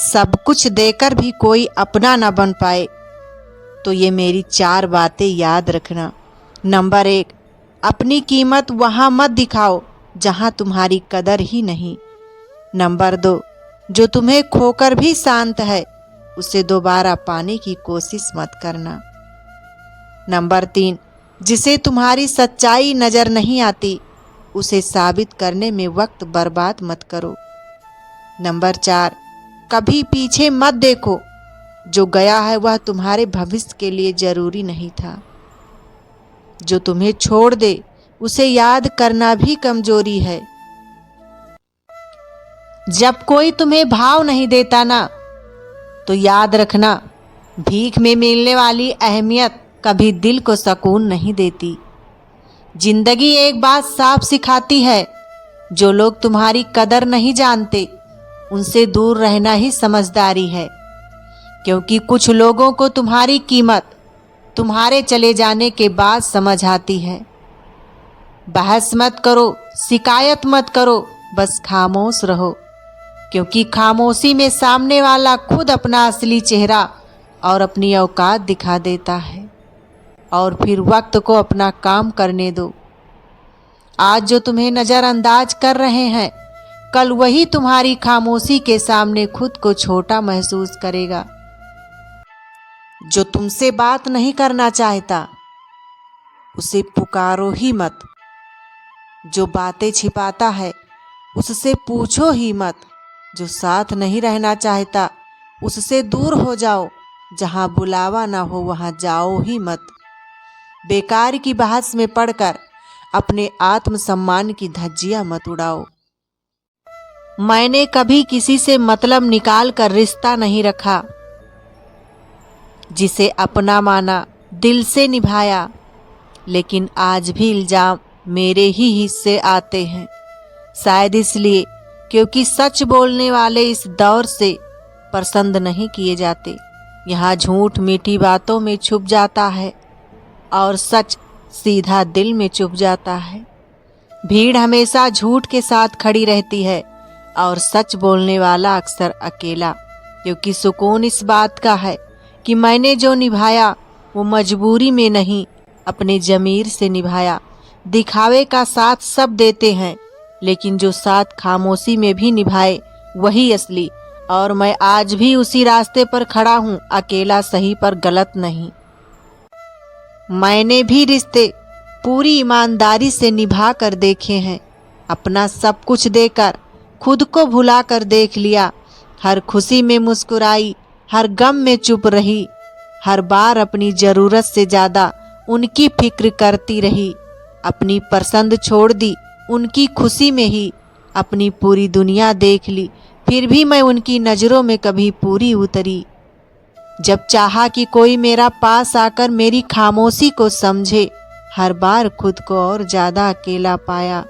सब कुछ देकर भी कोई अपना ना बन पाए तो ये मेरी 4 बातें याद रखना। नंबर 1, अपनी कीमत वहाँ मत दिखाओ जहाँ तुम्हारी कदर ही नहीं। नंबर 2, जो तुम्हें खोकर भी शांत है उसे दोबारा पाने की कोशिश मत करना। नंबर 3, जिसे तुम्हारी सच्चाई नजर नहीं आती उसे साबित करने में वक्त बर्बाद मत करो। नंबर 4, कभी पीछे मत देखो, जो गया है वह तुम्हारे भविष्य के लिए जरूरी नहीं था। जो तुम्हें छोड़ दे उसे याद करना भी कमजोरी है। जब कोई तुम्हें भाव नहीं देता ना तो याद रखना, भीख में मिलने वाली अहमियत कभी दिल को सुकून नहीं देती। जिंदगी एक बात साफ सिखाती है, जो लोग तुम्हारी कदर नहीं जानते उनसे दूर रहना ही समझदारी है, क्योंकि कुछ लोगों को तुम्हारी कीमत तुम्हारे चले जाने के बाद समझ आती है। बहस मत करो, शिकायत मत करो, बस खामोश रहो, क्योंकि खामोशी में सामने वाला खुद अपना असली चेहरा और अपनी औकात दिखा देता है। और फिर वक्त को अपना काम करने दो। आज जो तुम्हें नज़रअंदाज कर रहे हैं, कल वही तुम्हारी खामोशी के सामने खुद को छोटा महसूस करेगा। जो तुमसे बात नहीं करना चाहता उसे पुकारो ही मत। जो बातें छिपाता है उससे पूछो ही मत। जो साथ नहीं रहना चाहता उससे दूर हो जाओ। जहाँ बुलावा ना हो वहाँ जाओ ही मत। बेकार की बहस में पड़कर अपने आत्मसम्मान की धज्जियां मत उड़ाओ। मैंने कभी किसी से मतलब निकाल कर रिश्ता नहीं रखा। जिसे अपना माना, दिल से निभाया, लेकिन आज भी इल्जाम मेरे ही हिस्से आते हैं। शायद इसलिए क्योंकि सच बोलने वाले इस दौर से पसंद नहीं किए जाते। यहाँ झूठ मीठी बातों में छुप जाता है और सच सीधा दिल में चुभ जाता है। भीड़ हमेशा झूठ के साथ खड़ी रहती है और सच बोलने वाला अक्सर अकेला, क्योंकि सुकून इस बात का है कि मैंने जो निभाया वो मजबूरी में नहीं, अपने ज़मीर से निभाया। दिखावे का साथ सब देते हैं, लेकिन जो साथ खामोशी में भी निभाए वही असली। और मैं आज भी उसी रास्ते पर खड़ा हूँ, अकेला सही पर गलत नहीं। मैंने भी रिश्ते पूरी ईमानदारी से निभा कर देखे हैं। अपना सब कुछ देकर खुद को भुला कर देख लिया। हर खुशी में मुस्कुराई, हर गम में चुप रही। हर बार अपनी ज़रूरत से ज़्यादा उनकी फिक्र करती रही। अपनी पसंद छोड़ दी उनकी खुशी में ही। अपनी पूरी दुनिया देख ली, फिर भी मैं उनकी नज़रों में कभी पूरी उतरी। जब चाहा कि कोई मेरा पास आकर मेरी खामोशी को समझे, हर बार खुद को और ज़्यादा अकेला पाया।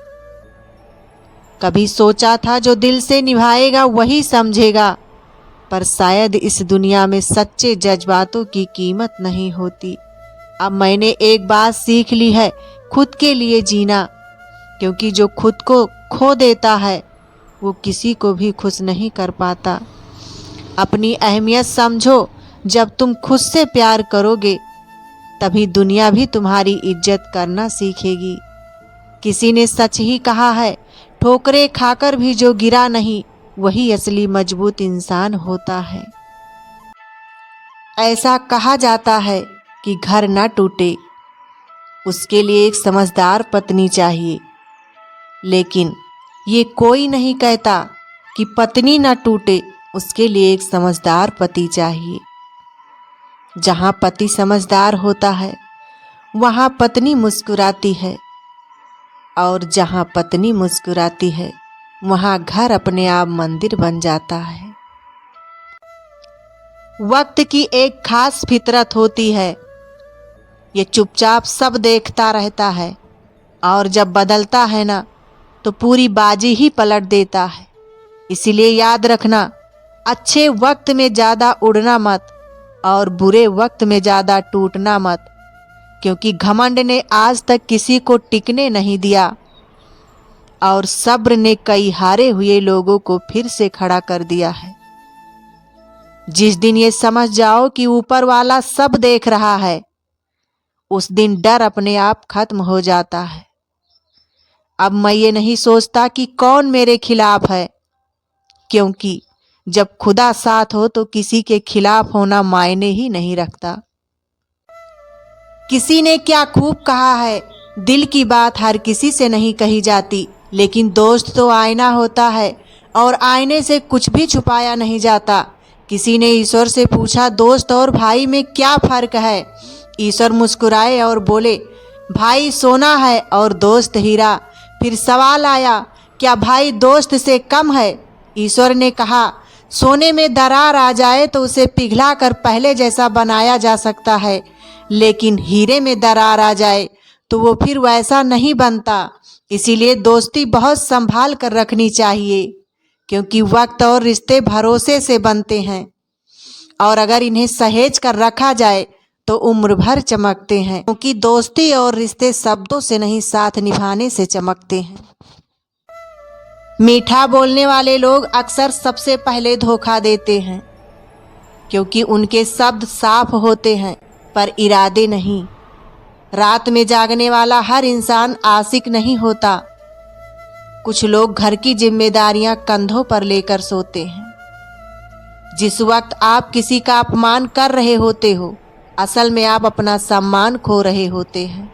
कभी सोचा था जो दिल से निभाएगा वही समझेगा, पर शायद इस दुनिया में सच्चे जज्बातों की कीमत नहीं होती। अब मैंने एक बात सीख ली है, खुद के लिए जीना, क्योंकि जो खुद को खो देता है वो किसी को भी खुश नहीं कर पाता। अपनी अहमियत समझो, जब तुम खुद से प्यार करोगे तभी दुनिया भी तुम्हारी इज्जत करना सीखेगी। किसी ने सच ही कहा है, ठोकरें खाकर भी जो गिरा नहीं वही असली मजबूत इंसान होता है। ऐसा कहा जाता है कि घर न टूटे उसके लिए एक समझदार पत्नी चाहिए, लेकिन ये कोई नहीं कहता कि पत्नी न टूटे उसके लिए एक समझदार पति चाहिए। जहाँ पति समझदार होता है वहाँ पत्नी मुस्कुराती है, और जहाँ पत्नी मुस्कुराती है वहाँ घर अपने आप मंदिर बन जाता है। वक्त की एक खास फितरत होती है, ये चुपचाप सब देखता रहता है, और जब बदलता है ना तो पूरी बाजी ही पलट देता है। इसीलिए याद रखना, अच्छे वक्त में ज़्यादा उड़ना मत और बुरे वक्त में ज़्यादा टूटना मत, क्योंकि घमंड ने आज तक किसी को टिकने नहीं दिया और सब्र ने कई हारे हुए लोगों को फिर से खड़ा कर दिया है। जिस दिन ये समझ जाओ कि ऊपर वाला सब देख रहा है, उस दिन डर अपने आप खत्म हो जाता है। अब मैं ये नहीं सोचता कि कौन मेरे खिलाफ है, क्योंकि जब खुदा साथ हो तो किसी के खिलाफ होना मायने ही नहीं रखता। किसी ने क्या खूब कहा है, दिल की बात हर किसी से नहीं कही जाती, लेकिन दोस्त तो आईना होता है और आईने से कुछ भी छुपाया नहीं जाता। किसी ने ईश्वर से पूछा, दोस्त और भाई में क्या फर्क है? ईश्वर मुस्कुराए और बोले, भाई सोना है और दोस्त हीरा। फिर सवाल आया, क्या भाई दोस्त से कम है? ईश्वर ने कहा, सोने में दरार आ जाए तो उसे पिघला कर पहले जैसा बनाया जा सकता है, लेकिन हीरे में दरार आ जाए तो वो फिर वैसा नहीं बनता। इसीलिए दोस्ती बहुत संभाल कर रखनी चाहिए, क्योंकि वक्त और रिश्ते भरोसे से बनते हैं और अगर इन्हें सहेज कर रखा जाए तो उम्र भर चमकते हैं, क्योंकि दोस्ती और रिश्ते शब्दों से नहीं, साथ निभाने से चमकते हैं। मीठा बोलने वाले लोग अक्सर सबसे पहले धोखा देते हैं, क्योंकि उनके शब्द साफ होते हैं पर इरादे नहीं। रात में जागने वाला हर इंसान आशिक नहीं होता। कुछ लोग घर की जिम्मेदारियां कंधों पर लेकर सोते हैं। जिस वक्त आप किसी का अपमान कर रहे होते हो, असल में आप अपना सम्मान खो रहे होते हैं।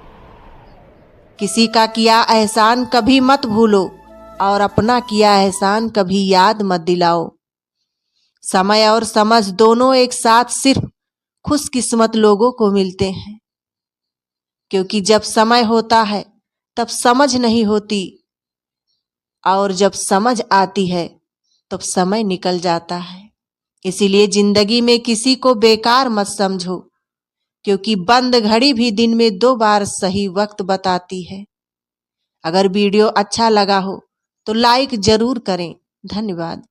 किसी का किया एहसान कभी मत भूलो और अपना किया एहसान कभी याद मत दिलाओ। समय और समझ दोनों एक साथ सिर्फ खुशकिस्मत लोगों को मिलते हैं, क्योंकि जब समय होता है तब समझ नहीं होती और जब समझ आती है तब समय निकल जाता है। इसीलिए जिंदगी में किसी को बेकार मत समझो, क्योंकि बंद घड़ी भी दिन में 2 बार सही वक्त बताती है। अगर वीडियो अच्छा लगा हो तो लाइक जरूर करें। धन्यवाद।